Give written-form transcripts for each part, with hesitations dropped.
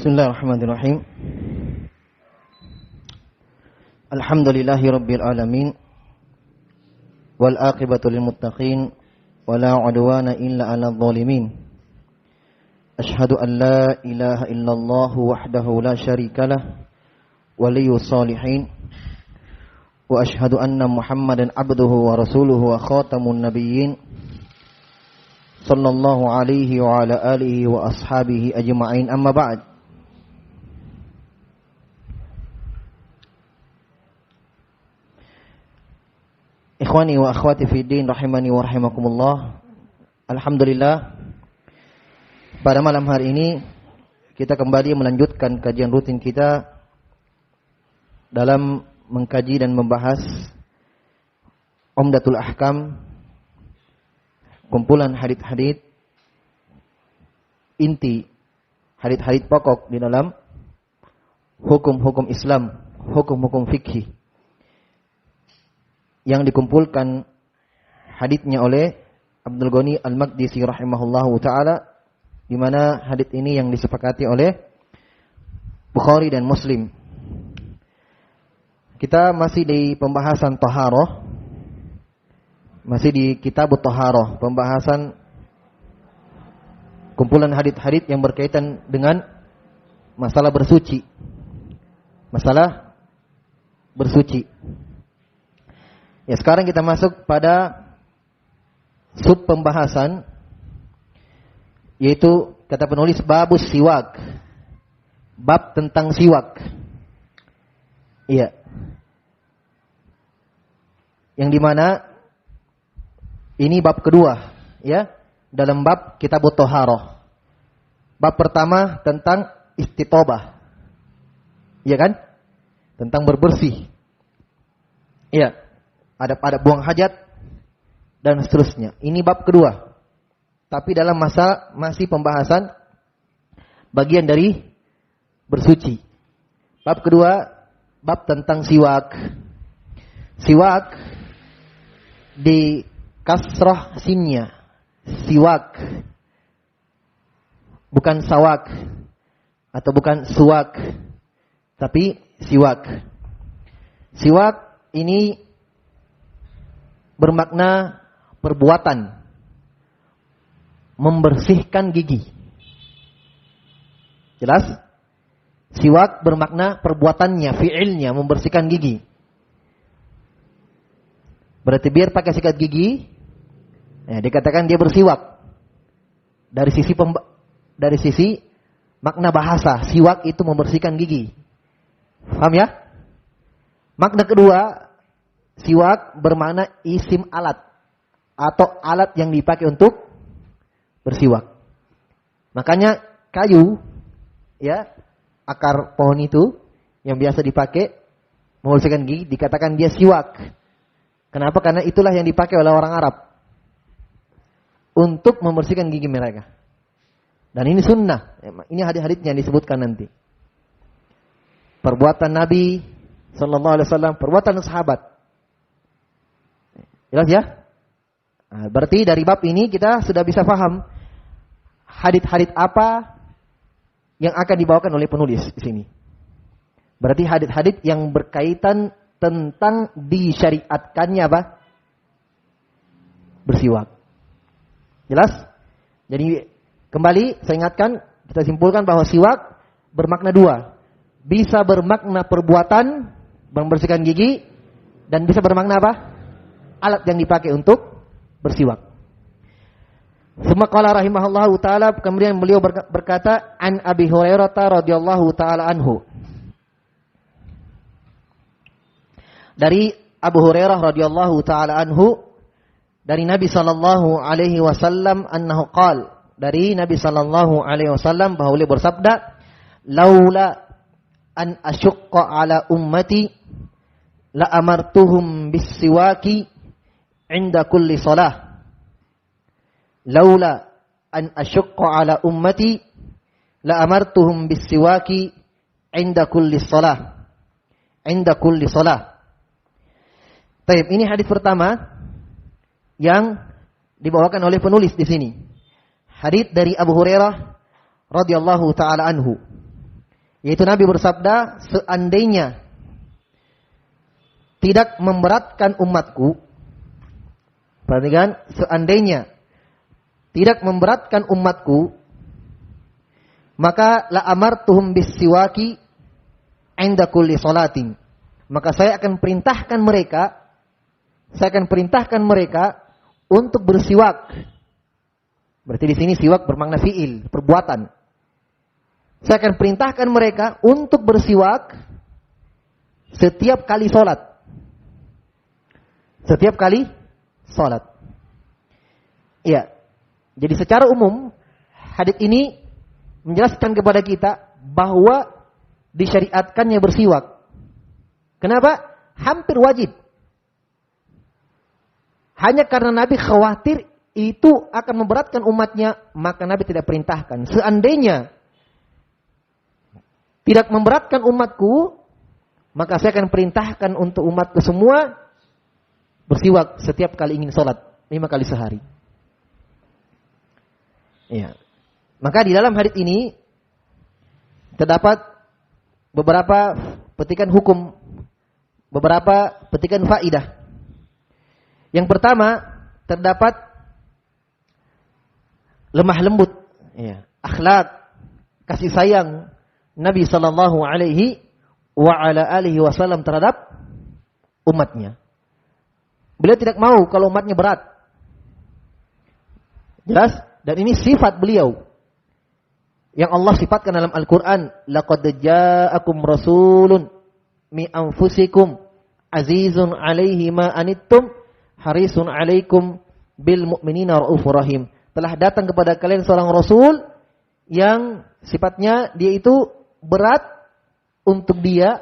Bismillahirrahmanirrahim. Alhamdulillahi rabbil alamin. Wal aqibatu lil muttaqin wala 'udwana illa 'alal zalimin. Asyhadu an la ilaha illallah wahdahu la syarikalah waliyyus shalihin. Wa asyhadu anna Muhammadan abduhu wa rasuluhu wa khatamun nabiyyin. Sallallahu alaihi wa ala alihi wa ashabihi ajma'in, amma ba'd. Ikhwani wa akhwati fi din rahimani wa rahimakumullah. Alhamdulillah, pada malam hari ini kita kembali melanjutkan kajian rutin kita dalam mengkaji dan membahas Umdatul Ahkam, kumpulan hadits-hadits inti, hadits-hadits pokok di dalam hukum-hukum Islam, hukum-hukum fikih yang dikumpulkan haditsnya oleh Abdul Ghani Al-Maqdisi rahimahullahu taala, di mana hadits ini yang disepakati oleh Bukhari dan Muslim. Kita masih di pembahasan taharah, masih di kitab taharah, pembahasan kumpulan hadits-hadits yang berkaitan dengan masalah bersuci. Masalah bersuci. Ya, sekarang kita masuk pada sub pembahasan, yaitu kata penulis babus siwak, bab tentang siwak. Iya. Yang dimana ini bab kedua, ya, dalam bab kitab taharah. Bab pertama tentang istitobah, iya kan? Tentang berbersih. Iya. Ada buang hajat dan seterusnya. Ini bab kedua. Tapi dalam masa masih pembahasan bagian dari bersuci. Bab kedua, bab tentang siwak. Siwak di kasrah sinnya. Siwak. Bukan sawak atau bukan suwak, tapi siwak. Siwak ini bermakna perbuatan membersihkan gigi. Jelas? Siwak bermakna perbuatannya, fi'ilnya membersihkan gigi. Berarti biar pakai sikat gigi, ya, dikatakan dia bersiwak. Dari sisi makna bahasa, siwak itu membersihkan gigi. Paham ya? Makna kedua, siwak bermakna isim alat atau alat yang dipakai untuk bersiwak. Makanya kayu, ya, akar pohon itu yang biasa dipakai membersihkan gigi dikatakan dia siwak. Kenapa? Karena itulah yang dipakai oleh orang Arab untuk membersihkan gigi mereka. Dan ini sunnah. Ini hadits-haditsnya yang disebutkan nanti. Perbuatan Nabi sallallahu alaihi wasallam, perbuatan sahabat. Jelas ya? Nah, berarti dari bab ini kita sudah bisa paham hadits-hadits apa yang akan dibawakan oleh penulis di sini. Berarti hadits-hadits yang berkaitan tentang disyariatkannya apa? Bersiwak. Jelas? Jadi kembali saya ingatkan, kita simpulkan bahwa siwak bermakna dua. Bisa bermakna perbuatan membersihkan gigi dan bisa bermakna apa? Alat yang dipakai untuk bersiwak. Summa qala rahimahullahu taala, kemudian beliau berkata, an Abi Hurairah radhiyallahu taala anhu. Dari Abu Hurairah radhiyallahu taala anhu, dari Nabi sallallahu alaihi wasallam annahu qala, dari Nabi sallallahu alaihi wasallam bahwa beliau bersabda, laula an asyqa ala ummati la amartuhum bis-siwaki 'inda kulli shalah. Laula an asyqa ala ummati la amartuhum bis-siwaki 'inda kulli shalah. 'Inda kulli shalah. Baik, ini hadis pertama yang dibawakan oleh penulis di sini. Hadis dari Abu Hurairah radhiyallahu taala anhu. Yaitu Nabi bersabda, seandainya tidak memberatkan umatku, perhatikan, seandainya tidak memberatkan umatku, maka la amartuhum bis-siwaki 'inda kulli sholatin. Maka saya akan perintahkan mereka untuk bersiwak. Berarti di sini siwak bermakna fiil, perbuatan. Saya akan perintahkan mereka untuk bersiwak setiap kali sholat. Setiap kali sholat. Iya. Jadi secara umum, hadits ini menjelaskan kepada kita bahwa disyariatkannya bersiwak. Kenapa? Hampir wajib. Hanya karena Nabi khawatir itu akan memberatkan umatnya, maka Nabi tidak perintahkan. Seandainya tidak memberatkan umatku, maka saya akan perintahkan untuk umatku semua bersiwak setiap kali ingin sholat, 5 kali sehari. Ya. Maka di dalam hadits ini terdapat beberapa petikan hukum, beberapa petikan faidah. Yang pertama, terdapat lemah lembut, ya, akhlak, kasih sayang Nabi sallallahu alaihi wa ala alihi wasallam terhadap umatnya. Beliau tidak mau kalau umatnya berat. Jelas? Dan ini sifat beliau yang Allah sifatkan dalam Al-Quran. Laqad ja'akum rasulun mi anfusikum azizun alaihi ma anittum harisun alaikum bil mu'minina raufur rahim. Telah datang kepada kalian seorang rasul yang sifatnya dia itu berat untuk dia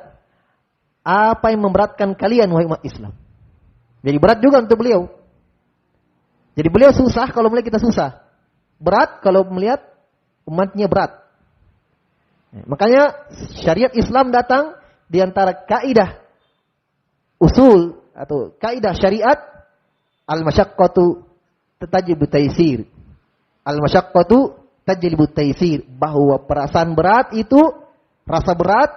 apa yang memberatkan kalian wahai umat Islam. Jadi berat juga untuk beliau. Jadi beliau susah kalau melihat kita susah. Berat kalau melihat umatnya berat. Makanya syariat Islam datang di antara kaidah usul atau kaidah syariat al-masyaqqatu tajibu taysir. Al-masyaqqatu tajibu taysir, bahwa perasaan berat itu, rasa berat,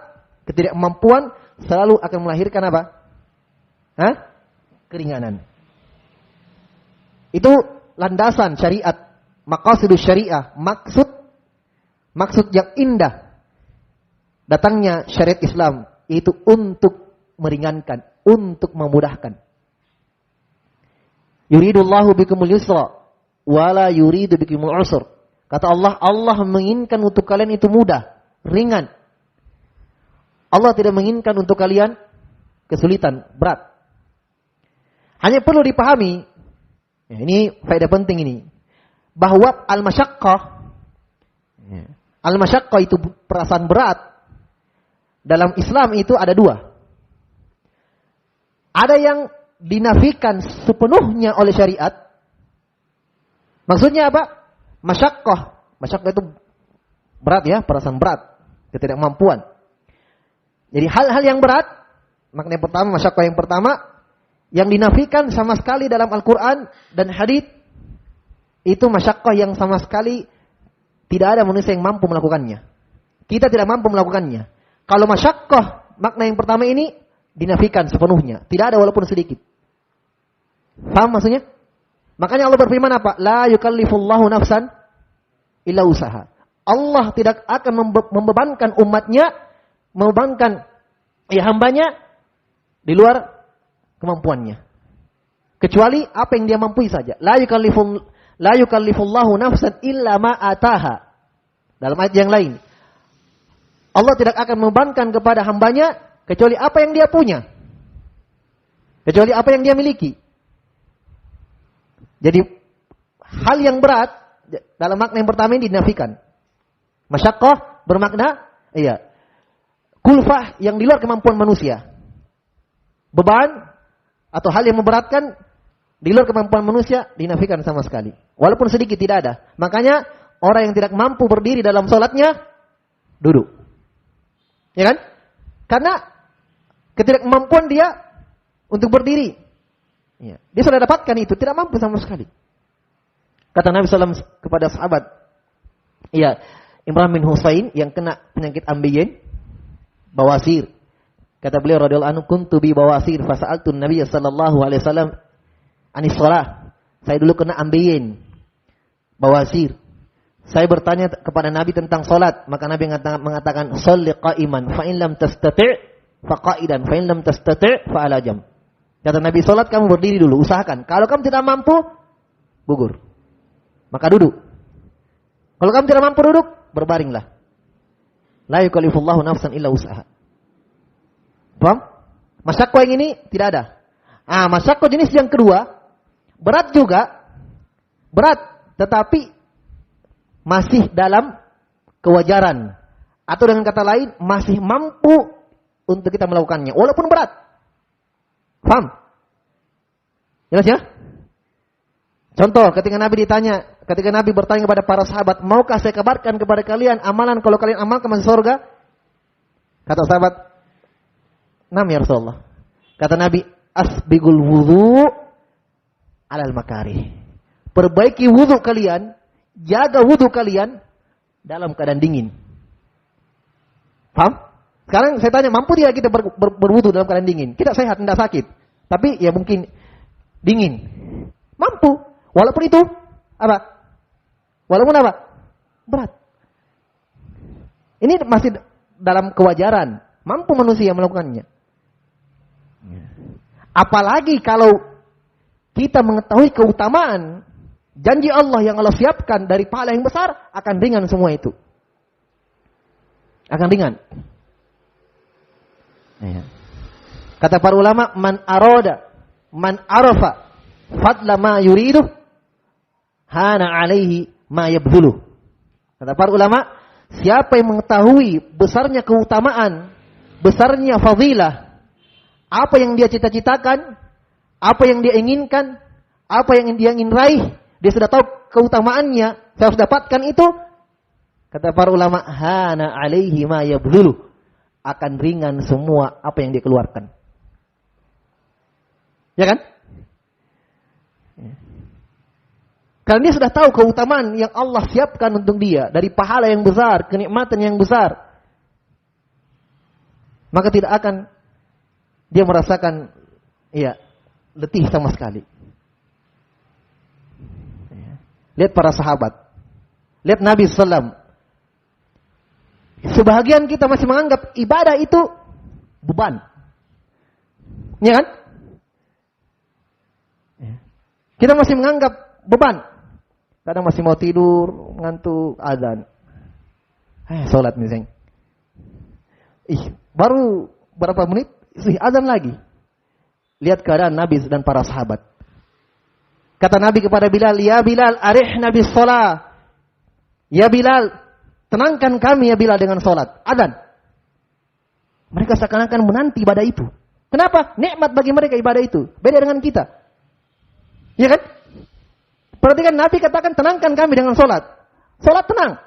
ketidakmampuan selalu akan melahirkan apa? Keringanan. Itu landasan syariat, maqasidus syariah, maksud yang indah datangnya syariat Islam, itu untuk meringankan, untuk memudahkan. Yuridullahu bikumul yusra wala yuridu bikumul usr. Kata Allah, Allah menginginkan untuk kalian itu mudah, ringan. Allah tidak menginginkan untuk kalian kesulitan, berat. Hanya perlu dipahami, ya, ini faedah penting ini, bahwa al-masyaqqah itu perasaan berat. Dalam Islam itu ada dua. Ada yang dinafikan sepenuhnya oleh syariat. Maksudnya apa? Masyaqqah itu berat ya, perasaan berat, ketidakmampuan. Jadi hal-hal yang berat, makna yang pertama, masyaqqah yang pertama, yang dinafikan sama sekali dalam Al-Quran dan hadits, itu masyaqqah yang sama sekali tidak ada manusia yang mampu melakukannya. Kita tidak mampu melakukannya. Kalau masyaqqah, makna yang pertama ini dinafikan sepenuhnya. Tidak ada walaupun sedikit. Paham maksudnya? Makanya Allah berfirman apa? La yukallifullahu nafsan illa usaha. Allah tidak akan membebankan umatnya, membebankan hambanya di luar kemampuannya. Kecuali apa yang dia mampu saja. La yukallifullahu nafsan illa ma ataha. Dalam ayat yang lain, Allah tidak akan membebankan kepada hambanya kecuali apa yang dia punya. Kecuali apa yang dia miliki. Jadi hal yang berat dalam makna yang pertama ini dinafikan. Masyaqqah bermakna kulfah yang di luar kemampuan manusia. Beban atau hal yang memberatkan di luar kemampuan manusia dinafikan sama sekali. Walaupun sedikit tidak ada. Makanya orang yang tidak mampu berdiri dalam sholatnya duduk. Ya kan? Karena ketidakmampuan dia untuk berdiri. Ya. Dia sudah dapatkan itu, tidak mampu sama sekali. Kata Nabi SAW kepada sahabat, Imran bin Husain yang kena penyakit ambeien, bawasir. Kata beliau radhiyallahu anhu, kuntu bi bawasir fasa'altu Nabi sallallahu alaihi wasallam anis shalah. Saya dulu kena ambeien. Bawasir. Saya bertanya kepada Nabi tentang salat, maka Nabi mengatakan shalli qa'iman fa in lam tastati' fa qa'idan fa in lam tastati' fa ala jam. Kata Nabi, salat kamu berdiri dulu, usahakan. Kalau kamu tidak mampu, gugur. Maka duduk. Kalau kamu tidak mampu duduk, berbaringlah. La yukallifullahu nafsan illa wus'aha. Paham? Masyakko yang ini tidak ada. Masyakko jenis yang kedua, berat juga. Berat, tetapi masih dalam kewajaran. Atau dengan kata lain, masih mampu untuk kita melakukannya. Walaupun berat. Paham? Jelas ya? Contoh, ketika Nabi bertanya kepada para sahabat, maukah saya kabarkan kepada kalian amalan, kalau kalian amalkan masuk surga? Kata sahabat, nam ya Rasulullah. Kata Nabi, asbigul wudu alal makarih. Perbaiki wudu kalian, jaga wudu kalian dalam keadaan dingin. Paham? Sekarang saya tanya, mampu tidak kita berwudu dalam keadaan dingin? Kita sehat, tidak sakit. Tapi ya mungkin dingin. Mampu. Walaupun itu apa? Walaupun apa? Berat. Ini masih dalam kewajaran. Mampu manusia melakukannya. Apalagi kalau kita mengetahui keutamaan janji Allah yang Allah siapkan dari pahala yang besar, akan ringan semua itu. Akan ringan. Kata para ulama, man arafa fadla ma yuridu hana alaihi ma yabdhulu. Kata para ulama, siapa yang mengetahui besarnya keutamaan, besarnya fadilah, apa yang dia cita-citakan, apa yang dia inginkan, apa yang dia ingin raih, dia sudah tahu keutamaannya, saya harus dapatkan itu. Kata para ulama, hana alaihi ma yabdhulu, akan ringan semua apa yang dia keluarkan. Ya kan? Karena dia sudah tahu keutamaan yang Allah siapkan untuk dia, dari pahala yang besar, kenikmatan yang besar. Maka tidak akan dia merasakan letih sama sekali. Lihat para sahabat. Lihat Nabi SAW. Sebahagian kita masih menganggap ibadah itu beban. Ya kan? Kita masih menganggap beban. Kadang masih mau tidur, ngantuk, azan. Sholat misalnya. Baru berapa menit, azan lagi. Lihat keadaan Nabi dan para sahabat. Kata Nabi kepada Bilal, ya Bilal, arihna bis sholat. Ya Bilal, tenangkan kami ya Bilal dengan sholat. Azan. Mereka seakan-akan menanti ibadah itu. Kenapa? Nikmat bagi mereka ibadah itu. Beda dengan kita. Ya kan? Perhatikan Nabi katakan tenangkan kami dengan sholat. Sholat tenang.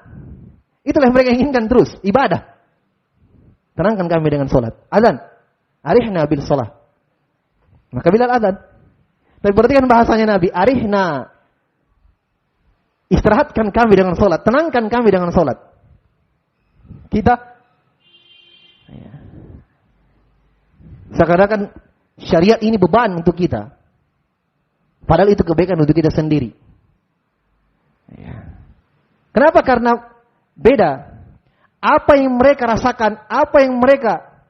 Itulah yang mereka inginkan terus. Ibadah. Tenangkan kami dengan sholat. Azan. Arihna bil sholat. Maka Bilal azan. Tapi perhatikan bahasanya Nabi. Arihna. Istirahatkan kami dengan sholat. Tenangkan kami dengan sholat. Kita. Seakan-akan syariat ini beban untuk kita. Padahal itu kebaikan untuk kita sendiri. Kenapa? Karena beda. Apa yang mereka rasakan, apa yang mereka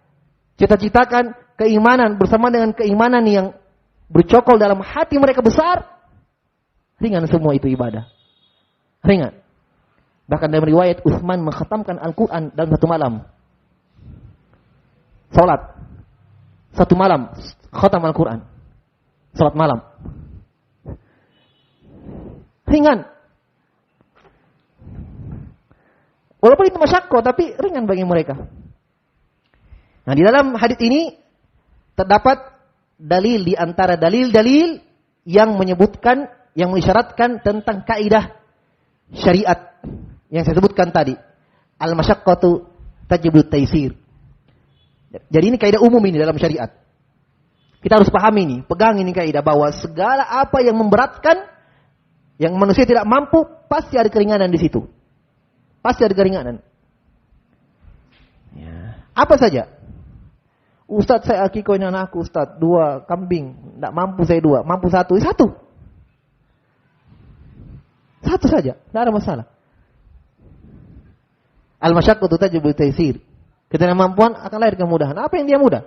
cita-citakan, keimanan bersama dengan keimanan yang bercokol dalam hati mereka besar, ringan semua itu ibadah. Ringan. Bahkan dalam riwayat Utsman mengkhatamkan Al-Quran dalam satu malam. Salat. Satu malam khatam Al-Quran. Salat malam. Ringan. Walaupun itu masyakko, tapi ringan bagi mereka. Nah, di dalam hadits ini terdapat dalil di antara dalil-dalil yang menyebutkan, yang mengisyaratkan tentang kaidah syariat yang saya sebutkan tadi. Al-masyaqqatu tajibut taisir. Jadi ini kaidah umum ini dalam syariat. Kita harus pahami ini, pegang ini kaidah bahwa segala apa yang memberatkan, yang manusia tidak mampu, pasti ada keringanan di situ. Pasti ada keringanan. Apa saja. Ustaz, saya akikoin anakku, Ustaz, 2 kambing. Tidak mampu saya 2, mampu 1. 1. 1 saja, tidak ada masalah. Al-masyaqqatu tajlibu at-taysir. Ketidakmampuan akan lahir kemudahan. Apa yang dia mudah?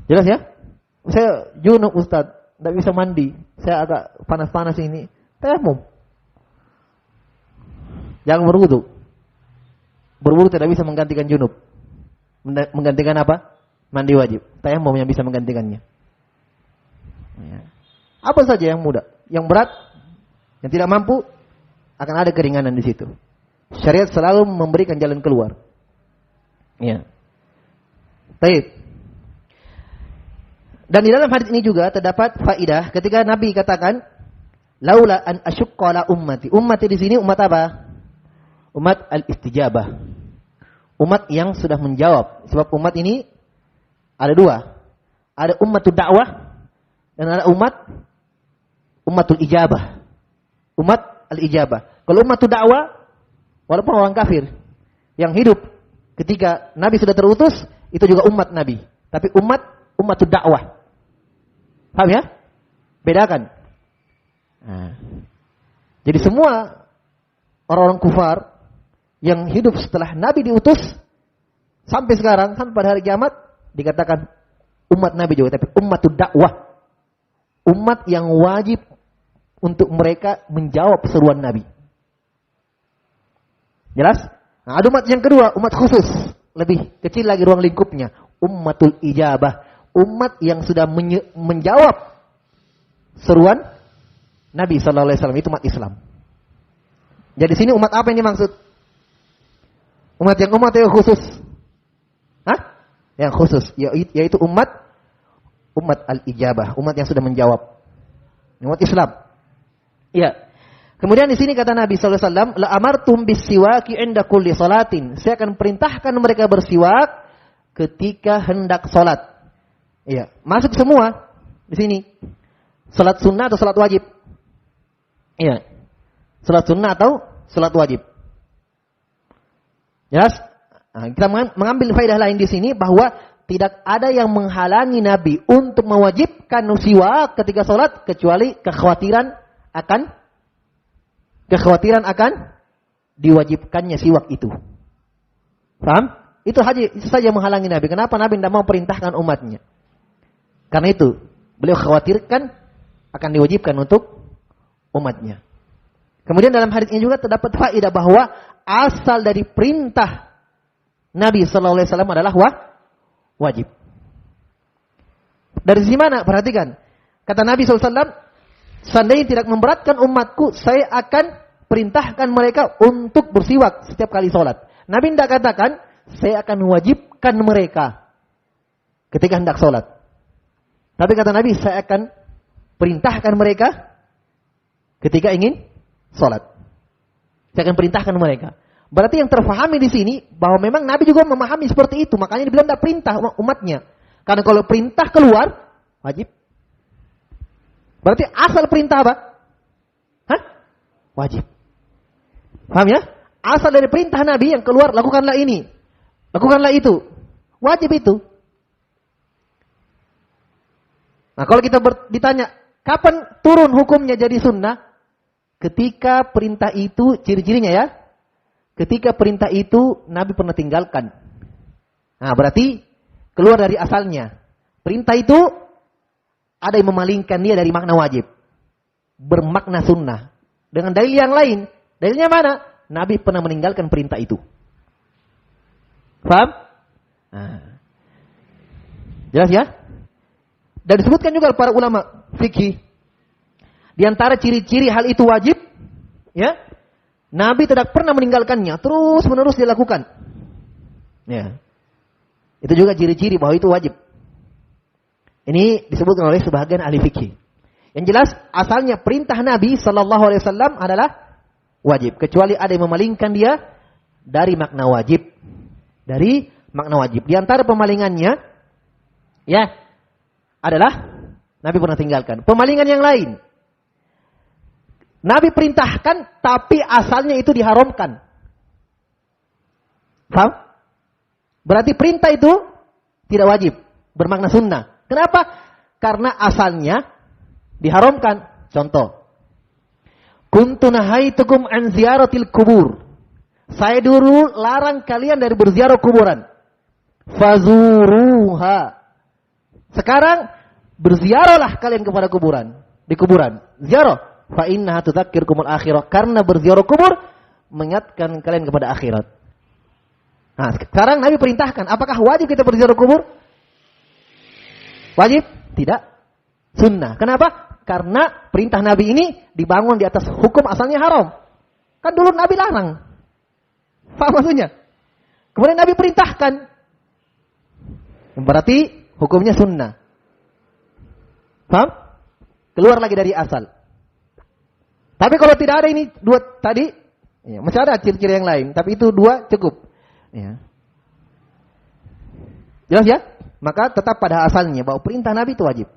Jelas ya? Saya junub Ustaz, tidak bisa mandi. Saya agak panas-panas ini. Tayamum. Jangan berwudu. Berwudu tidak bisa menggantikan junub. Menggantikan apa? Mandi wajib. Tayamum yang bisa menggantikannya. Ya. Apa saja yang mudah. Yang berat, yang tidak mampu, akan ada keringanan di situ. Syariat selalu memberikan jalan keluar. Ya. Baik. Dan di dalam hadis ini juga terdapat faidah ketika Nabi katakan, laula an asyqa la ummati. Ummati di sini umat apa? Umat al-istijabah. Umat yang sudah menjawab. Sebab umat ini ada 2. Ada ummatul dakwah dan ada umatul ijabah. Umat al-ijabah. Kalau umatul dakwah, walaupun orang kafir yang hidup ketika Nabi sudah terutus, itu juga umat Nabi. Tapi umatul dakwah. Paham ya? Bedakan. Nah. Jadi semua orang-orang kufar yang hidup setelah Nabi diutus sampai sekarang, sampai pada hari kiamat, dikatakan umat Nabi juga, tapi umatul dakwah. Umat yang wajib untuk mereka menjawab seruan Nabi. Jelas? Nah, ada umat yang kedua, umat khusus. Lebih kecil lagi ruang lingkupnya. Ummatul ijabah. Umat yang sudah menjawab seruan Nabi SAW. Itu umat Islam. Jadi sini umat apa yang dimaksud? Umat yang khusus. Hah? Yang khusus. Yaitu umat al-ijabah. Umat yang sudah menjawab. Umat Islam. Iya. Kemudian di sini kata Nabi SAW, la amartum bis-siwaki 'inda kulli salatin. Saya akan perintahkan mereka bersiwak ketika hendak salat. Iya, masuk semua di sini. Salat sunnah atau salat wajib? Iya. Salat sunnah atau salat wajib? Jelas? Nah, kita mengambil faedah lain di sini bahwa tidak ada yang menghalangi Nabi untuk mewajibkan siwak ketika salat kecuali kekhawatiran akan diwajibkannya siwak itu. Paham? Itu saja menghalangi Nabi. Kenapa Nabi tidak mau perintahkan umatnya? Karena itu, beliau khawatirkan akan diwajibkan untuk umatnya. Kemudian dalam hadis ini juga terdapat faedah bahwa asal dari perintah Nabi SAW adalah wajib. Dari sisi mana? Perhatikan. Kata Nabi SAW, seandainya tidak memberatkan umatku, saya akan perintahkan mereka untuk bersiwak setiap kali sholat. Nabi tidak katakan, saya akan wajibkan mereka ketika hendak sholat. Tapi kata Nabi, saya akan perintahkan mereka ketika ingin sholat. Saya akan perintahkan mereka. Berarti yang terfahami di sini, bahwa memang Nabi juga memahami seperti itu. Makanya dibilang tidak perintah umatnya. Karena kalau perintah keluar, wajib. Berarti asal perintah apa? Hah? Wajib. Paham ya? Asal dari perintah Nabi yang keluar, lakukanlah ini. Lakukanlah itu. Wajib itu. Nah kalau kita ditanya, kapan turun hukumnya jadi sunnah? Ketika perintah itu, ciri-cirinya ya. Ketika perintah itu Nabi pernah tinggalkan. Nah berarti keluar dari asalnya. Perintah itu ada yang memalingkan dia dari makna wajib. Bermakna sunnah. Dengan dalil yang lain. Dalilnya mana? Nabi pernah meninggalkan perintah itu. Paham? Nah. Jelas ya? Dan disebutkan juga para ulama fikih. Di antara ciri-ciri hal itu wajib. Ya. Nabi tidak pernah meninggalkannya. Terus menerus dilakukan. Ya. Itu juga ciri-ciri bahwa itu wajib. Ini disebutkan oleh sebagian ahli fikih. Yang jelas asalnya perintah Nabi SAW adalah wajib. Kecuali ada yang memalingkan dia dari makna wajib. Dari makna wajib. Di antara pemalingannya, ya, adalah Nabi pernah tinggalkan. Pemalingan yang lain. Nabi perintahkan, tapi asalnya itu diharamkan. Paham? Berarti perintah itu tidak wajib, bermakna sunnah. Kenapa? Karena asalnya diharamkan. Contoh, kuntu nahaitukum an ziyaratil kubur. Saya dulu larang kalian dari berziarah kuburan. Fazuruha. Sekarang berziarahlah kalian kepada kuburan, di kuburan. Ziarah. Fa innaha tudzakkirukumul akhirah. Karena berziarah kubur mengingatkan kalian kepada akhirat. Nah, sekarang Nabi perintahkan, apakah wajib kita berziarah kubur? Wajib? Tidak. Sunnah. Kenapa? Karena perintah Nabi ini dibangun di atas hukum asalnya haram. Kan dulu Nabi larang. Paham maksudnya? Kemudian Nabi perintahkan. Berarti hukumnya sunnah. Paham? Keluar lagi dari asal. Tapi kalau tidak ada ini dua tadi, ya, masih ada ciri-ciri yang lain. Tapi itu dua cukup. Ya. Jelas ya? Maka tetap pada asalnya bahwa perintah Nabi itu wajib.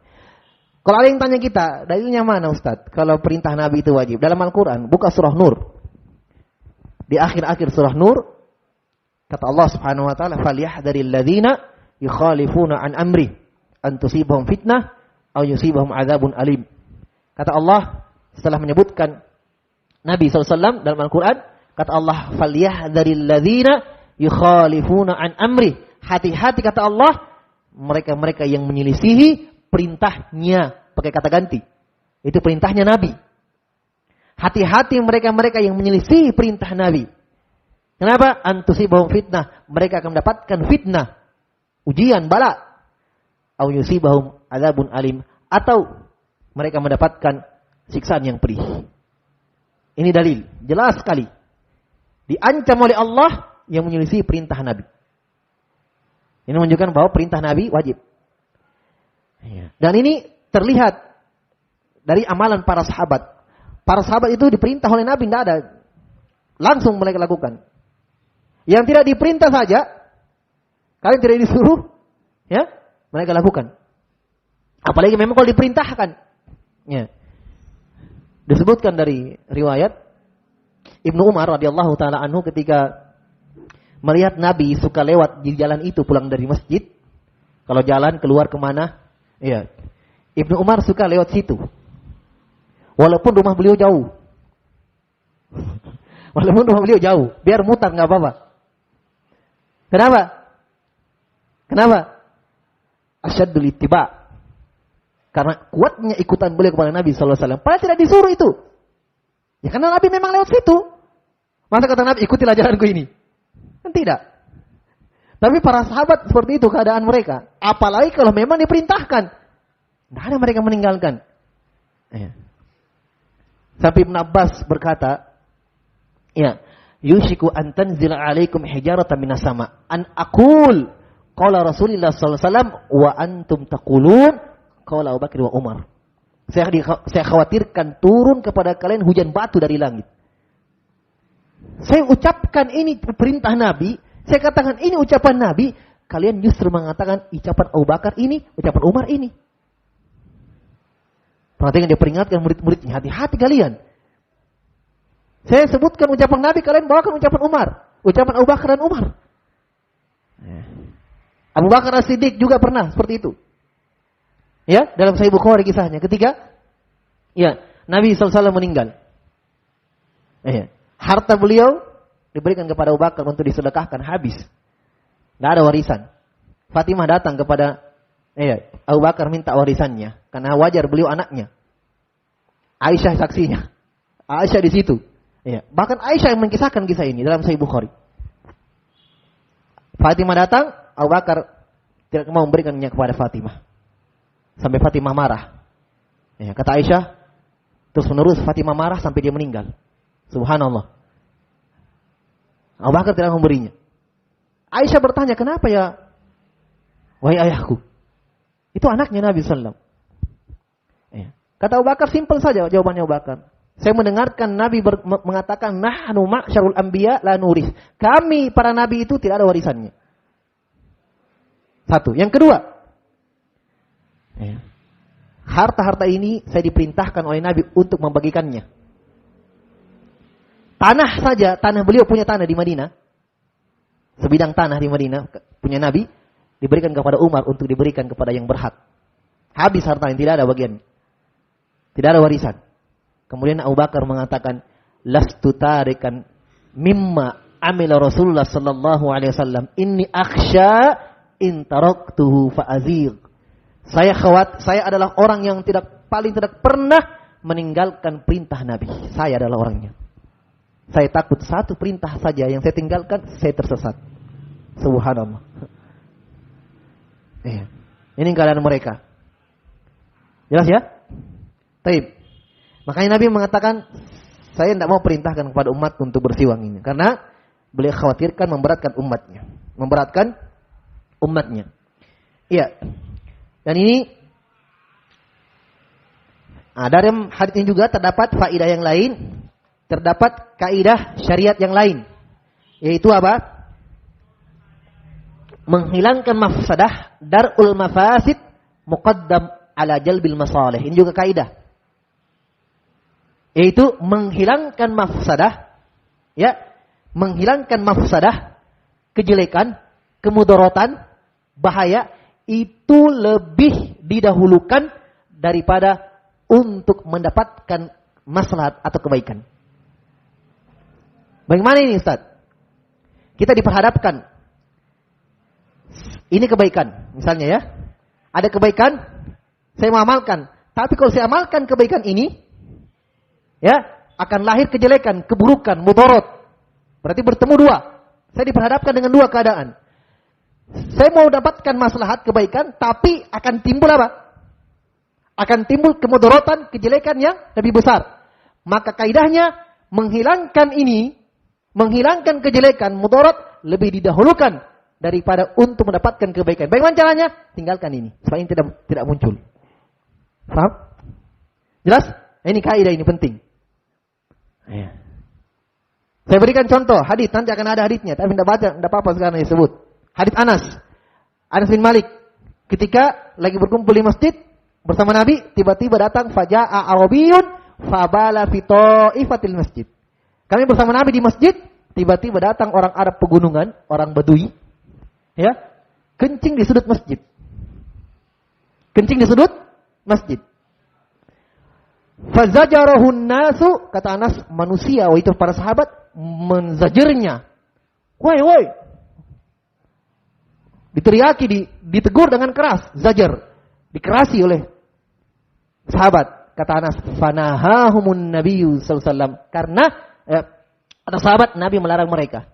Kalau ada yang tanya kita, dalilnya mana Ustaz? Kalau perintah Nabi itu wajib. Dalam Al-Quran, buka surah Nur. Di akhir-akhir surah Nur, kata Allah Subhanahu Wa Taala, "Falyahdharil ladzina yukhalifuna an amri, an tusibahum fitnah, aw yusibahum adzabun alim." Kata Allah setelah menyebutkan Nabi SAW dalam Al-Quran, kata Allah, "Falyahdharil ladzina yukhalifuna an amri." Hati-hati kata Allah, mereka-mereka yang menyelisihi perintahnya, pakai kata ganti. Itu perintahnya Nabi. Hati-hati mereka-mereka yang menyelisih perintah Nabi. Kenapa? Antusibahum fitnah. Mereka akan mendapatkan fitnah. Ujian, bala. Au yusibahum adzabun alim. Atau mereka mendapatkan siksaan yang pedih. Ini dalil. Jelas sekali. Diancam oleh Allah yang menyelisih perintah Nabi. Ini menunjukkan bahwa perintah Nabi wajib. Dan ini terlihat dari amalan para sahabat. Para sahabat itu diperintah oleh Nabi, tidak ada. Langsung mereka lakukan. Yang tidak diperintah saja, kalian tidak disuruh, ya, mereka lakukan. Apalagi memang kalau diperintahkan. Ya. Disebutkan dari riwayat Ibnu Umar radhiyallahu taala anhu ketika melihat Nabi suka lewat di jalan itu pulang dari masjid. Kalau jalan keluar kemana? Ya. Ibnu Umar suka lewat situ. Walaupun rumah beliau jauh. Walaupun rumah beliau jauh. Biar mutar nggak apa-apa. Kenapa? Kenapa? Asyaddul ittiba. Karena kuatnya ikutan beliau kepada Nabi SAW. Padahal tidak disuruh itu. Ya karena Nabi memang lewat situ. Masa kata Nabi, ikutilah jalanku ini. Kan tidak. Tapi para sahabat seperti itu keadaan mereka. Apalagi kalau memang diperintahkan. Tidak ada mereka meninggalkan. Ya. Sampai Ibn Abbas berkata, ya, yushiku an tanzila alaikum hijaratan minas sama. An aqul qala Rasulullah sallallahu alaihi wasallam wa antum taqulun qala Abu Bakar wa Umar. Saya khawatirkan turun kepada kalian hujan batu dari langit. Saya ucapkan ini perintah Nabi, saya katakan ini ucapan Nabi, kalian justru mengatakan ucapan Abu Bakar ini, ucapan Umar ini. Perhatikan dia peringatkan murid-muridnya, hati-hati kalian. Saya sebutkan ucapan Nabi, kalian bawakan ucapan Umar. Ucapan Abu Bakar dan Umar. Abu Bakar As-Siddiq juga pernah seperti itu. Ya, dalam Sahih Bukhari kisahnya. Ketika ya, Nabi SAW meninggal. Harta beliau diberikan kepada Abu Bakar untuk disedekahkan, habis. Tidak ada warisan. Fatimah datang kepada Abu Bakar minta warisannya. Karena wajar beliau anaknya. Aisyah saksinya. Aisyah di situ. Ya. Bahkan Aisyah yang mengisahkan kisah ini dalam Sahih Bukhari. Fatimah datang, Abu Bakar tidak mau memberikannya kepada Fatimah. Sampai Fatimah marah. Ya, kata Aisyah, terus menerus Fatimah marah sampai dia meninggal. Subhanallah. Abu Bakar tidak memberinya. Aisyah bertanya, kenapa ya? Wahai ayahku. Itu anaknya Nabi SAW. Ya. Kata Abu Bakar, simpel saja jawabannya Abu Bakar. Saya mendengarkan Nabi mengatakan, nahnu ma'syarul anbiya la nuris. Kami para Nabi itu tidak ada warisannya. Satu. Yang kedua. Ya. Harta-harta ini saya diperintahkan oleh Nabi untuk membagikannya. Tanah saja, tanah beliau punya tanah di Madinah. sebidang tanah di Madinah punya Nabi diberikan kepada Umar untuk diberikan kepada yang berhak. Habis hartanya, tidak ada bagian. Tidak ada warisan. Kemudian Abu Bakar mengatakan, "Lastu tarikan mimma amila Rasulullah sallallahu alaihi wasallam. Inni akhsha in taraktuhu fa azigh." Saya adalah orang yang paling tidak pernah meninggalkan perintah Nabi. Saya adalah orangnya. Saya takut satu perintah saja yang saya tinggalkan, saya tersesat. Subhanallah. Ini keadaan mereka. Jelas ya? Taib. Makanya Nabi mengatakan, saya tidak mau perintahkan kepada umat untuk bersiwak ini. Karena beliau khawatirkan memberatkan umatnya. Iya. Dan ini dari hadis ini juga terdapat faedah yang lain. Terdapat kaidah syariat yang lain. Yaitu apa? Menghilangkan mafsadah, dar'ul mafasid muqaddam ala jalbil masalih. Ini juga kaidah. Yaitu menghilangkan mafsadah, ya, menghilangkan mafsadah, kejelekan, kemudaratan, bahaya itu lebih didahulukan daripada untuk mendapatkan maslahat atau kebaikan. Bagaimana ini Ustaz? Kita diperhadapkan, ini kebaikan, misalnya ya, ada kebaikan, saya mau amalkan, tapi kalau saya amalkan kebaikan ini, ya, akan lahir kejelekan, keburukan, mudarat. Berarti bertemu dua. Saya diperhadapkan dengan dua keadaan. Saya mau dapatkan maslahat kebaikan, tapi akan timbul apa? Akan timbul kemudaratan, kejelekan yang lebih besar. Maka kaidahnya menghilangkan ini, menghilangkan kejelekan, mudarat lebih didahulukan daripada untuk mendapatkan kebaikan. Bagaimana caranya? Tinggalkan ini supaya ini tidak muncul. Paham? Jelas? Ini kaidah, ini penting. Ya. Saya berikan contoh hadis, nanti akan ada hadisnya, tapi tidak apa-apa sekarang disebut. Hadis Anas bin Malik, ketika lagi berkumpul di masjid bersama Nabi, tiba-tiba datang faja'a arabiyun fabala fi ta'ifatil masjid. Kami bersama Nabi di masjid, tiba-tiba datang orang Arab pegunungan, orang Badui, ya, kencing di sudut masjid. Kencing di sudut masjid. Fazajarahun nasu, kata Anas, manusia, itu para sahabat menzajernya. Woi. Diteriaki, ditegur dengan keras, zajar, dikerasi oleh sahabat. Kata Anas, fanahahumun nabiyyu sallallahu alaihi wasallam, karena ada sahabat Nabi melarang mereka.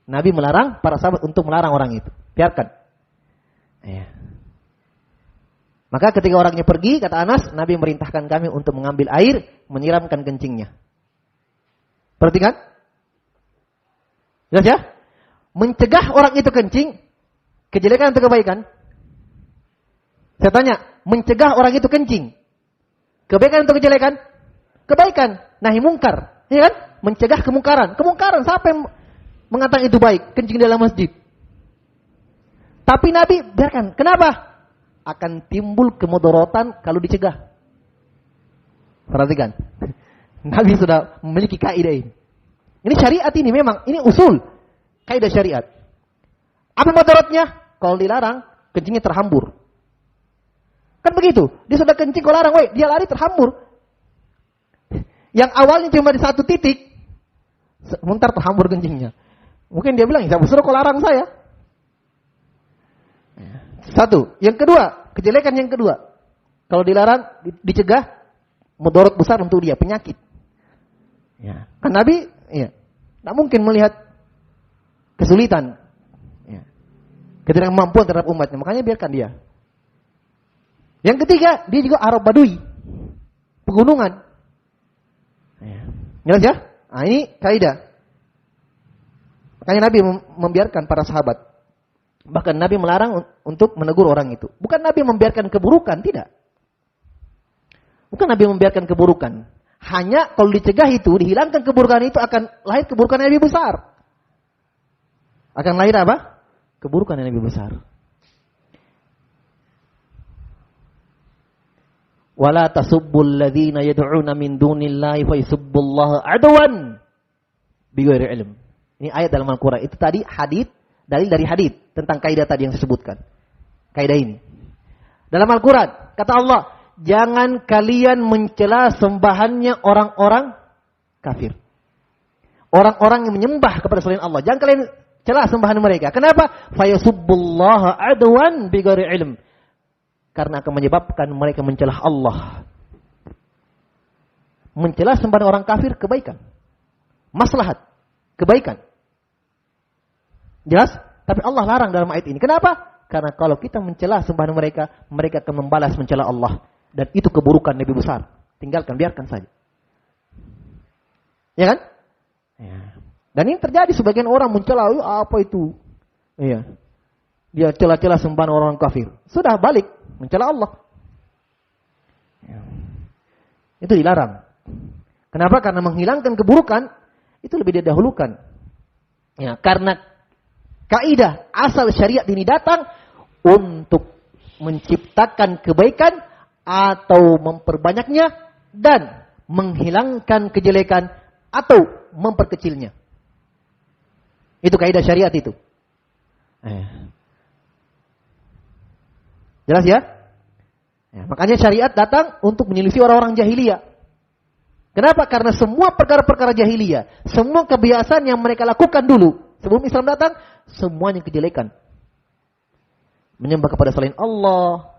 Nabi melarang para sahabat untuk melarang orang itu. Biarkan. Ya. Maka ketika orangnya pergi, kata Anas, Nabi merintahkan kami untuk mengambil air, menyiramkan kencingnya. Perhatikan. Jelas ya? Mencegah orang itu kencing, kejelekan atau kebaikan? Saya tanya, mencegah orang itu kencing, kebaikan atau kejelekan? Kebaikan. Nahi mungkar. Ya kan? Mencegah kemungkaran. Kemungkaran, siapa yang mengatakan itu baik? Kencing dalam masjid. Tapi Nabi biarkan. Kenapa? Akan timbul kemudaratan kalau dicegah. Perhatikan. Nabi sudah memiliki kaidah ini. Ini syariat ini memang. Ini usul. Kaidah syariat. Apa mudaratnya? Kalau dilarang, kencingnya terhambur. Kan begitu. Dia sudah kencing, kalau larang, dia lari terhambur. Yang awalnya cuma di satu titik, sebentar terhambur kencingnya. Mungkin dia bilang, saya suruh kau larang saya. Satu. Yang kedua, kejelekan yang kedua. Kalau dilarang, dicegah, mudarat besar untuk dia, penyakit. Ya. Kan Nabi, tidak mungkin melihat kesulitan, ketidakmampuan terhadap umatnya. Makanya biarkan dia. Yang ketiga, dia juga Arab Badui, pegunungan. Jelas ya? Nah, ini kaidah. Makanya Nabi membiarkan para sahabat. Bahkan Nabi melarang untuk menegur orang itu. Bukan Nabi membiarkan keburukan, tidak. Bukan Nabi membiarkan keburukan. Hanya kalau dicegah itu, dihilangkan keburukan itu, akan lahir keburukan yang lebih besar. Akan lahir apa? Keburukan yang lebih besar. Wala tasubbul ladzina yad'una min dunillahi fa yusubbullaha adwan bighairi ilm. Ini ayat dalam Al-Qur'an. Itu tadi hadis Dalil dari hadits tentang kaidah tadi yang disebutkan. Kaidah ini. Dalam Al-Quran, kata Allah, jangan kalian mencela sembahannya orang-orang kafir. Orang-orang yang menyembah kepada selain Allah. Jangan kalian cela sembahan mereka. Kenapa? Fayasubbullaha adwan bighairi ilm. Karena akan menyebabkan mereka mencelah Allah. Mencela sembahan orang kafir kebaikan. Maslahat. Kebaikan. Jelas? Tapi Allah larang dalam ayat ini. Kenapa? Karena kalau kita mencela sembahan mereka, mereka akan membalas mencela Allah. Dan itu keburukan lebih besar. Tinggalkan, biarkan saja. Ya kan? Ya. Dan ini terjadi, sebagian orang mencela, apa itu? Iya. Dia cela-cela sembahan orang kafir. Sudah balik, mencela Allah. Ya. Itu dilarang. Kenapa? Karena menghilangkan keburukan itu lebih didahulukan. Ya, karena kaidah asal syariat ini datang untuk menciptakan kebaikan atau memperbanyaknya dan menghilangkan kejelekan atau memperkecilnya. Itu kaidah syariat itu. Jelas ya? Makanya syariat datang untuk menyelisih orang-orang jahiliyah. Kenapa? Karena semua perkara-perkara jahiliyah, semua kebiasaan yang mereka lakukan dulu sebelum Islam datang, semuanya kejelekan. Menyembah kepada selain Allah,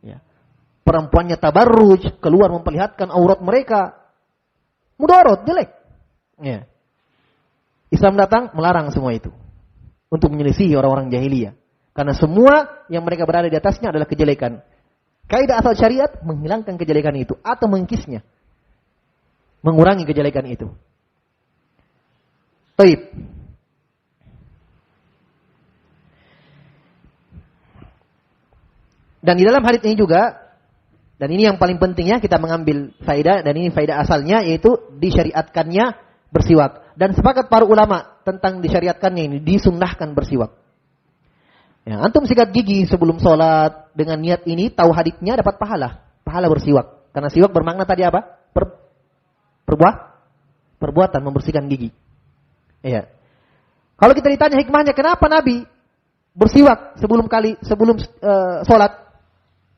ya. Perempuannya tabarruj, keluar memperlihatkan aurat mereka, mudarat, jelek. Ya. Islam datang melarang semua itu untuk menyelisihi orang-orang jahiliyah. Karena semua yang mereka berada di atasnya adalah kejelekan. Kaidah asal syariat menghilangkan kejelekan itu atau mengkisnya. Mengurangi kejelekan itu. Baik. Dan di dalam hadits ini juga, dan ini yang paling pentingnya kita mengambil faedah, dan ini faedah asalnya, yaitu disyariatkannya bersiwak. Dan sepakat para ulama tentang disyariatkannya ini, disunnahkan bersiwak. Ya, antum sikat gigi sebelum sholat dengan niat ini, tahu haditsnya dapat pahala. Pahala bersiwak. Karena siwak bermakna tadi apa? Perbuatan membersihkan gigi. Iya. Kalau kita ditanya hikmahnya, kenapa Nabi bersiwak sebelum sholat?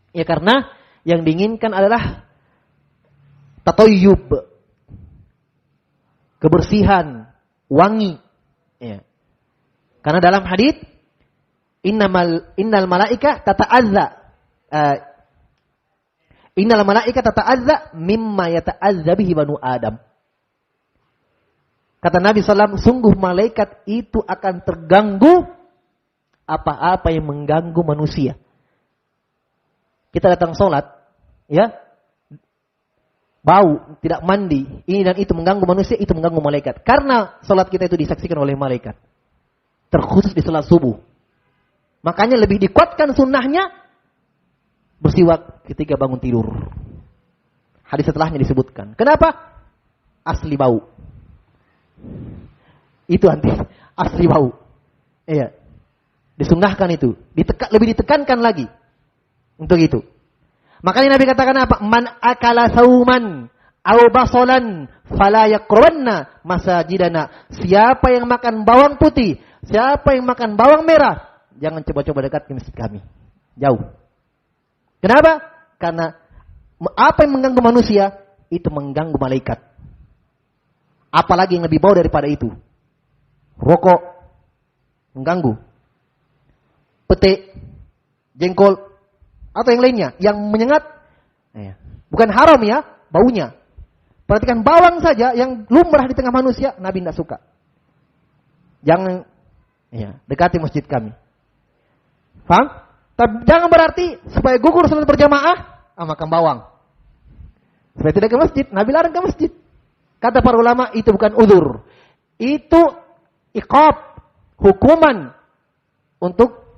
Ya karena yang diinginkan adalah tatayyub, kebersihan, wangi. Ya. Karena dalam hadits innal malaika tata'adza mimma yata'adza bihi banu Adam. Kata Nabi SAW, sungguh malaikat itu akan terganggu apa-apa yang mengganggu manusia. Kita datang sholat, ya, bau, tidak mandi, ini dan itu mengganggu manusia, itu mengganggu malaikat. Karena sholat kita itu disaksikan oleh malaikat. Terkhusus di sholat subuh. Makanya lebih dikuatkan sunnahnya bersiwak ketika bangun tidur. Hadis setelahnya disebutkan. Kenapa? Asli bau. Itu asli bau. Iya. Disunnahkan itu. Lebih ditekankan lagi. Untuk itu. Makanya Nabi katakan apa? Man akala sauman aw basalan fala yaqrabanna masajidana. Siapa yang makan bawang putih, siapa yang makan bawang merah, jangan coba-coba dekat ke masjid kami. Jauh. Kenapa? Karena apa yang mengganggu manusia, itu mengganggu malaikat. Apalagi yang lebih bau daripada itu. Rokok, mengganggu. Pete, jengkol, atau yang lainnya, yang menyengat. Bukan haram ya, baunya. Perhatikan bawang saja yang lumrah di tengah manusia, Nabi tidak suka. Jangan dekati masjid kami. Paham? Jangan berarti supaya gugur salat berjamaah, makan bawang. Supaya tidak ke masjid, Nabi larang ke masjid. Kata para ulama, itu bukan udzur. Itu iqab, hukuman untuk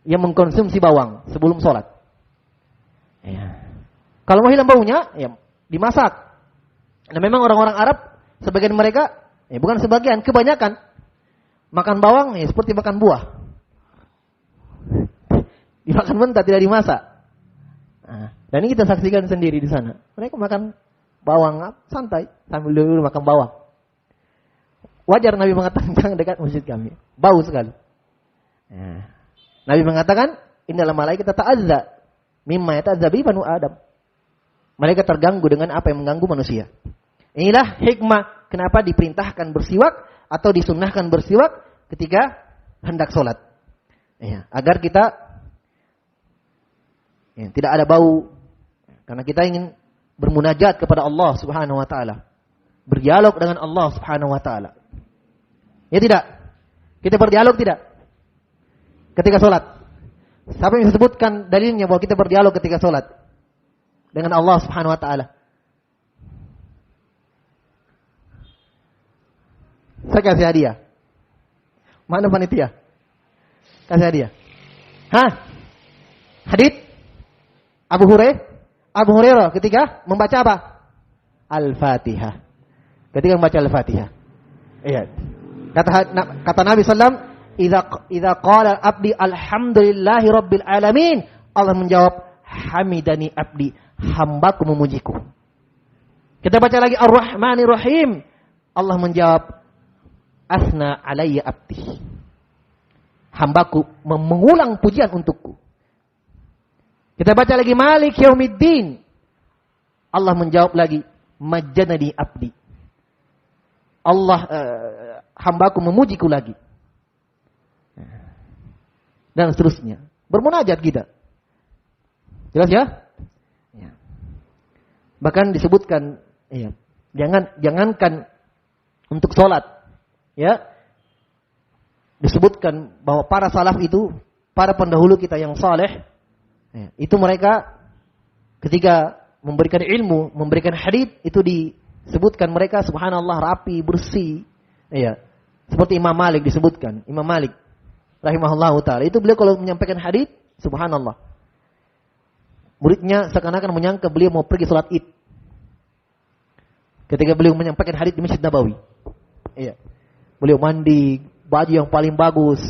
yang mengkonsumsi bawang sebelum sholat. Kalau mau hilang baunya, dimasak. Nah memang orang-orang Arab, sebagian mereka, bukan sebagian, kebanyakan, makan bawang seperti makan buah. Dimakan mentah, tidak dimasak. Dan ini kita saksikan sendiri di sana. Mereka makan bawang santai, sambil dulu makan bawang. wajar Nabi mengatakan jangan dekat masjid kami. Bau sekali. Ya. Nabi mengatakan, innamal malaikata ta'adza mimma yata'adza bi banu Adam. Mereka terganggu dengan apa yang mengganggu manusia. Inilah hikmah kenapa diperintahkan bersiwak atau disunnahkan bersiwak ketika hendak sholat. Ya, agar kita tidak ada bau. Karena kita ingin bermunajat kepada Allah Subhanahu wa taala. Berdialog dengan Allah Subhanahu wa taala. Ya tidak? Kita berdialog tidak? Ketika sholat. Siapa yang disebutkan dalilnya bahwa kita berdialog ketika sholat dengan Allah Subhanahu wa taala? Saya kasih hadiah. Mana panitia? Kasih hadiah. Hah? Hadits Abu Hurairah ketika membaca apa? Al-Fatihah. Ketika membaca Al-Fatihah. Iya. Kata Nabi sallallahu idza qala abdi alhamdulillahi rabbil alamin, Allah menjawab hamidani abdi, hambaku memujiku. Kita baca lagi Ar-Rahmanir Rahim, Allah menjawab asna alayya abdi, hambaku mengulang pujian untukku. Kita baca lagi Malik Yaumiddin, Allah menjawab lagi majjadani abdi, Allah hambaku memujiku lagi. Dan seterusnya. Bermunajat kita. Jelas ya? Ya. Bahkan disebutkan, ya, jangankan untuk sholat, ya, disebutkan bahwa para salaf itu, para pendahulu kita yang saleh, ya, itu mereka ketika memberikan ilmu, memberikan hadits, itu disebutkan mereka subhanallah rapi, bersih, ya. Seperti Imam Malik disebutkan, Imam Malik rahimahullahu ta'ala. Itu beliau kalau menyampaikan hadits, subhanallah. Muridnya seakan-akan menyangka beliau mau pergi sholat id. Ketika beliau menyampaikan hadits di Masjid Nabawi. Iya. Beliau mandi, baju yang paling bagus.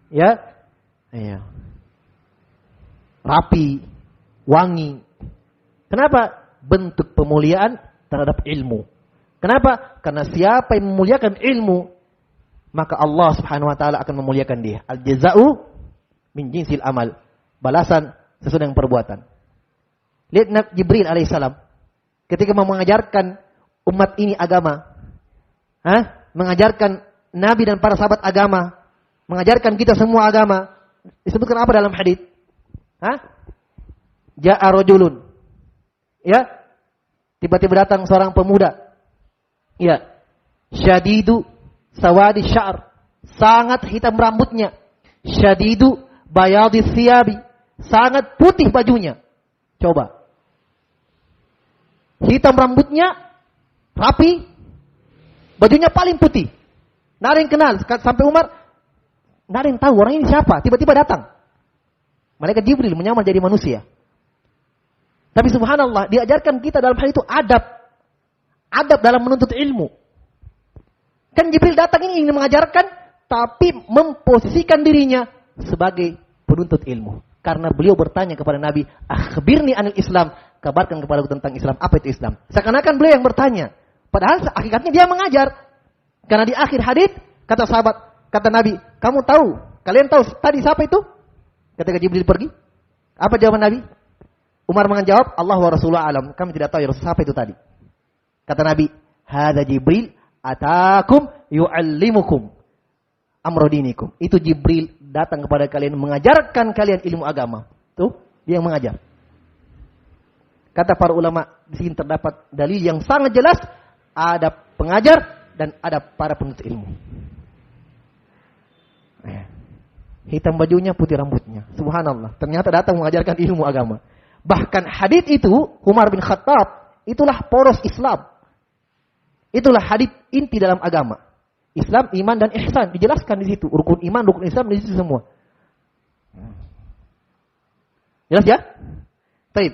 Ya. Iya. Rapi, wangi. Kenapa? Bentuk pemuliaan terhadap ilmu. Kenapa? Karena siapa yang memuliakan ilmu, maka Allah Subhanahu wa taala akan memuliakan dia. Al-jaza'u min jinsil amal. Balasan sesuai dengan perbuatan. Lihat Nabi Jibril alaihissalam ketika mau mengajarkan umat ini agama. Mengajarkan nabi dan para sahabat agama, mengajarkan kita semua agama. Disebutkan apa dalam hadis? Ja'a rajulun. Ya. Tiba-tiba datang seorang pemuda. Ya. Syadidu sawadi syar, sangat hitam rambutnya. Syadidu bayadi thiyabi, sangat putih bajunya. Coba. Hitam rambutnya, rapi, bajunya paling putih. Nggak ada yang kenal. Sampai Umar, nggak ada yang tahu orang ini siapa. Tiba-tiba datang malaikat Jibril menyamar jadi manusia. Tapi subhanallah, diajarkan kita dalam hal itu adab. Adab dalam menuntut ilmu. Kan Jibril datang ini ingin mengajarkan, tapi memposisikan dirinya sebagai penuntut ilmu. Karena beliau bertanya kepada Nabi, akhbirni anil Islam, kabarkan kepadaku tentang Islam. Apa itu Islam? Seakan-akan beliau yang bertanya. Padahal hakikatnya dia mengajar. Karena di akhir hadis kata sahabat, kata Nabi, kamu tahu, kalian tahu tadi siapa itu? Ketika Jibril pergi, apa jawaban Nabi? Umar menjawab, Allah wa Rasulullah alam. Kami tidak tahu ya Rasul siapa itu tadi. Kata Nabi, hadza Jibril atakum yu'allimukum amrodinikum. Itu Jibril datang kepada kalian mengajarkan kalian ilmu agama. Tuh, dia yang mengajar. Kata para ulama, di sini terdapat dalil yang sangat jelas, ada pengajar dan ada para penuntut ilmu. Hitam bajunya, putih rambutnya. Subhanallah, ternyata datang mengajarkan ilmu agama. Bahkan hadits itu Umar bin Khattab, itulah poros Islam. Itulah hadits inti dalam agama. Islam, iman dan ihsan dijelaskan di situ. Rukun iman, rukun Islam di situ semua. Jelas ya? Baik.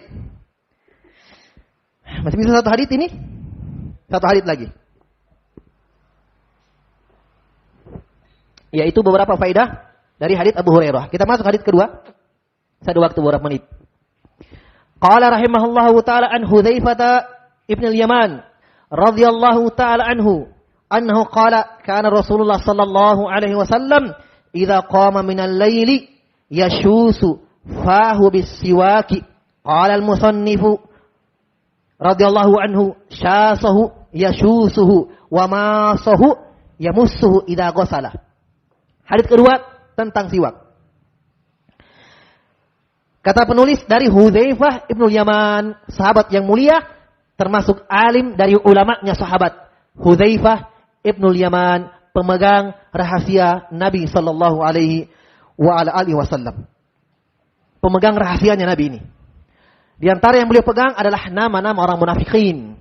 Masih bisa satu hadits ini? Satu hadits lagi. Yaitu beberapa faedah dari hadits Abu Hurairah. Kita masuk hadits kedua. Saya ada waktu beberapa menit. Qala rahimahullahu ta'ala an Hudzaifah ibn al-Yaman radhiyallahu ta'ala anhu annahu qala kana Rasulullah sallallahu alaihi wasallam idza qama minal laili yashusu fahu bis-siwaki. Qala al-musannifu radhiyallahu anhu syasahu yashusuhu wa masahu yamussuhu idza ghasala. Hadis kedua tentang siwak. Kata penulis dari Hudzaifah ibnu Yaman, sahabat yang mulia, termasuk alim dari ulamanya sahabat. Hudzaifah ibnu Yaman, pemegang rahasia Nabi sallallahu alaihi wasallam. Pemegang rahasianya Nabi ini. Di antara yang beliau pegang adalah nama-nama orang munafikin.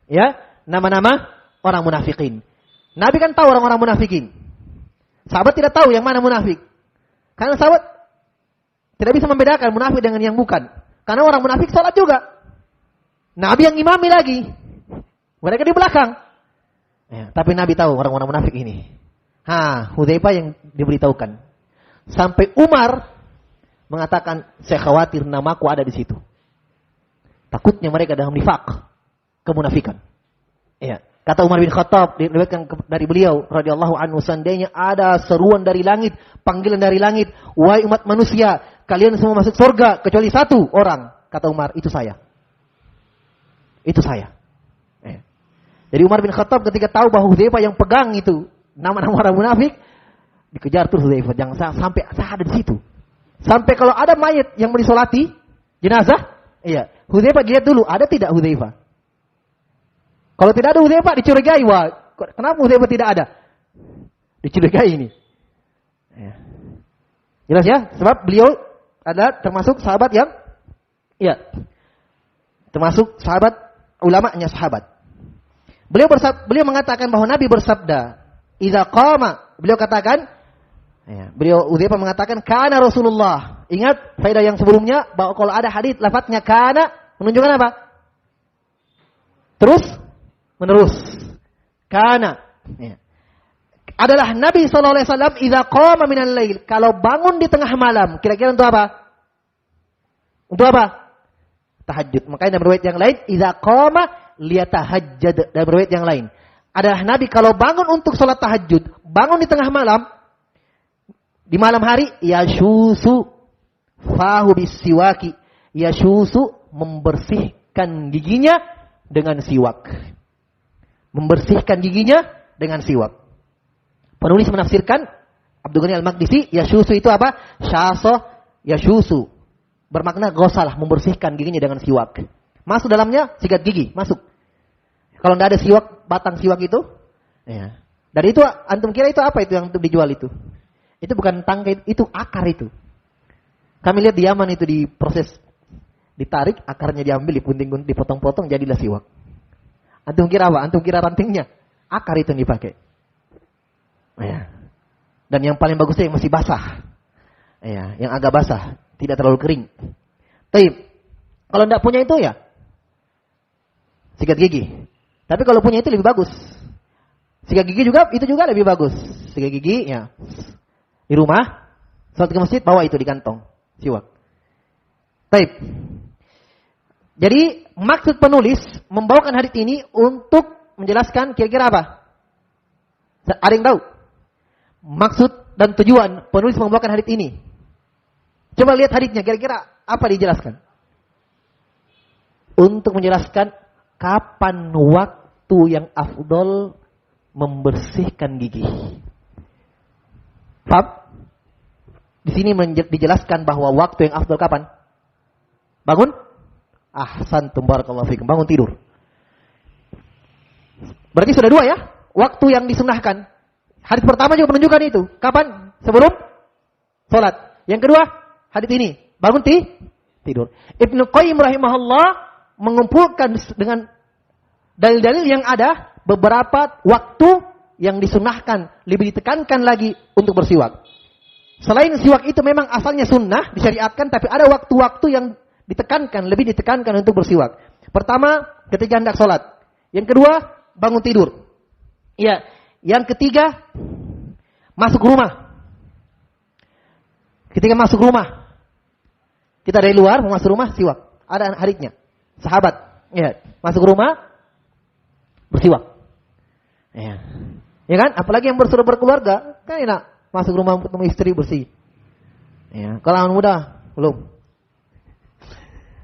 Ya, nama-nama orang munafikin. Nabi kan tahu orang-orang munafikin. Sahabat tidak tahu yang mana munafik. Karena sahabat tidak bisa membedakan munafik dengan yang bukan. Karena orang munafik sholat juga. Nabi yang imami lagi. Mereka di belakang. Ya, tapi Nabi tahu orang-orang munafik ini. Hudzaifah yang diberitahukan. Sampai Umar mengatakan, saya khawatir namaku ada di situ. Takutnya mereka dalam nifaq, kemunafikan. Ya. Kata Umar bin Khattab, diriwayatkan dari beliau radhiyallahu anhu, seandainya ada seruan dari langit, panggilan dari langit, wahai umat manusia, kalian semua masuk surga kecuali satu orang. Kata Umar, itu saya. Itu saya. Jadi Umar bin Khattab ketika tahu bahwa Hudzaifah yang pegang itu nama-nama orang munafik, dikejar terus Hudzaifah, jangan sampai saya ada di situ. Sampai kalau ada mayat yang mau disolati, jenazah, Hudzaifah lihat dulu, ada tidak Hudzaifah? Kalau tidak ada Hudzaifah dicurigai, wah, kenapa Hudzaifah tidak ada? Dicurigai ini. Jelas ya? Sebab beliau adalah termasuk sahabat yang termasuk sahabat ulamanya sahabat. Beliau mengatakan bahwa Nabi bersabda, "Idza qama", beliau katakan, beliau Hudzaifah mengatakan kana Rasulullah. Ingat faedah yang sebelumnya bahwa kalau ada hadis lafadznya kana menunjukkan apa? Terus menerus. Kana adalah Nabi sallallahu alaihi wasallam idza qama minal lail, kalau bangun di tengah malam, kira-kira untuk apa? Untuk apa? Tahajud. Makanya dalam riwayat yang lain idza qama liyatahajjad, dalam riwayat yang lain adalah Nabi kalau bangun untuk salat tahajud, bangun di tengah malam, di malam hari, yashusu fahu bisiwaki, yashusu membersihkan giginya dengan siwak. Membersihkan giginya dengan siwak. Penulis menafsirkan Abdul Ghani Al-Maqdisi, yashusu itu apa? Syaso yashusu, bermakna ghasalah, membersihkan giginya dengan siwak. Masuk dalamnya sikat gigi, masuk. Kalau tidak ada siwak, batang siwak itu, dari itu antum kira itu apa itu yang untuk dijual itu? Itu bukan tangkai, itu akar itu. Kami lihat di Yaman itu di proses ditarik, akarnya diambil, dipunting-punting, dipotong-potong, jadilah siwak. Antum kira apa? Antum kira rantingnya? Akar itu yang dipakai. Dan yang paling bagusnya yang masih basah. Yang agak basah, tidak terlalu kering. Tapi kalau tidak punya itu ya sikat gigi. Tapi kalau punya itu lebih bagus. Sikat gigi juga itu juga lebih bagus. Sikat gigi di rumah, saat ke masjid bawa itu di kantong siwak. Baik. Jadi maksud penulis membawakan hadits ini untuk menjelaskan kira-kira apa? Ada yang tahu? Maksud dan tujuan penulis membawakan hadits ini. Coba lihat haditsnya, kira-kira apa dijelaskan? Untuk menjelaskan kapan waktu yang afdol membersihkan gigi. Paham? Di sini dijelaskan bahwa waktu yang afdol kapan? Bangun? Ahsantum barakallahu fikum. Bangun tidur. Berarti sudah dua ya? Waktu yang disunahkan. Hadis pertama juga menunjukkan itu. Kapan? Sebelum sholat. Yang kedua, hadis ini. Bangun tidur. Ibnu Qayyim rahimahullah mengumpulkan dengan dalil-dalil yang ada beberapa waktu yang disunahkan, lebih ditekankan lagi untuk bersiwak. Selain siwak itu memang asalnya sunnah, disyariatkan, tapi ada waktu-waktu yang ditekankan, lebih ditekankan untuk bersiwak. Pertama, ketika hendak sholat. Yang kedua, bangun tidur. Yang ketiga, masuk rumah. Ketika masuk rumah, kita dari luar mau masuk rumah, siwak. Ada haditsnya. Sahabat, masuk rumah, bersiwak. Ya. Ya kan? Apalagi yang bersuruh berkeluarga, kan enak masuk rumah ketemu istri bersih. Ya, kalau anak muda belum.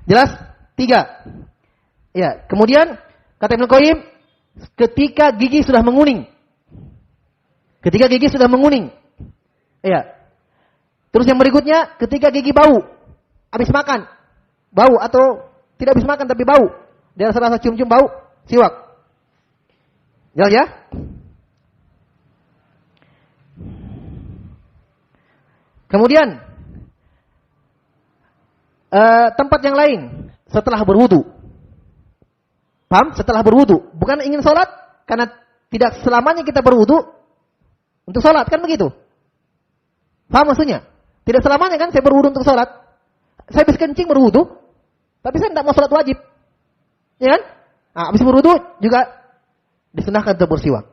Jelas? 3. Ya, kemudian kata Ibnu Qayyim, ketika gigi sudah menguning. Ketika gigi sudah menguning. Ya. Terus yang berikutnya, ketika gigi bau, habis makan, bau atau tidak habis makan tapi bau, dia rasa cium-cium bau, siwak. Jelas ya? Kemudian tempat yang lain setelah berwudu. Paham? Setelah berwudu, bukan ingin sholat, karena tidak selamanya kita berwudu untuk sholat, kan begitu? Paham maksudnya? Tidak selamanya kan saya berwudu untuk sholat. Saya habis kencing berwudu, tapi saya tidak mau sholat wajib. Ya kan? Nah, habis berwudu juga disunahkan untuk bersiwak.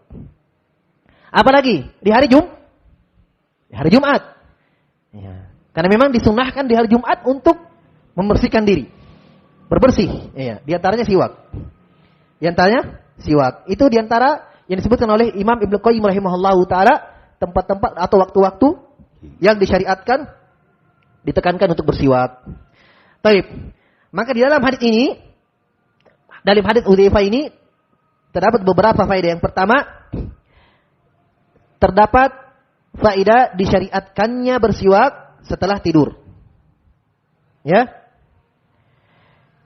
Apalagi di hari Jumat. Ya. Karena memang disunahkan di hari Jumat untuk membersihkan diri. Berbersih. Ya. Di antaranya siwak. Di antaranya siwak. Itu di antara yang disebutkan oleh Imam Ibnu Qayyim rahimahullahu taala, tempat-tempat atau waktu-waktu yang disyariatkan ditekankan untuk bersiwak. Baik. Maka di dalam hadis ini, dalam hadis Hudzaifah ini terdapat beberapa faedah. Yang pertama, terdapat faedah disyariatkannya bersiwak setelah tidur. Ya.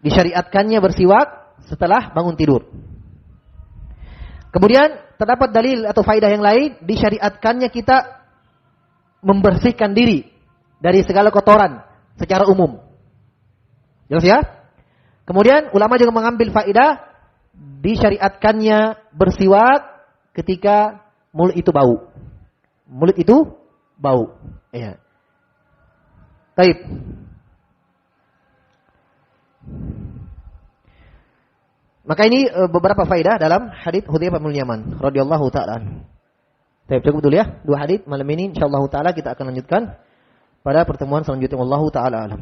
Disyariatkannya bersiwak setelah bangun tidur. Kemudian terdapat dalil atau faedah yang lain, disyariatkannya kita membersihkan diri dari segala kotoran secara umum. Jelas ya? Kemudian ulama juga mengambil faedah disyariatkannya bersiwak ketika mulut itu bau. Mulut itu bau. Ya. Baik. Maka ini beberapa faedah dalam hadits Hudzaifah bin Yaman radhiyallahu taala. Baik, cukup dulu ya 2 hadits malam ini, insyaallah taala kita akan lanjutkan pada pertemuan selanjutnya. Wallahu taala alam.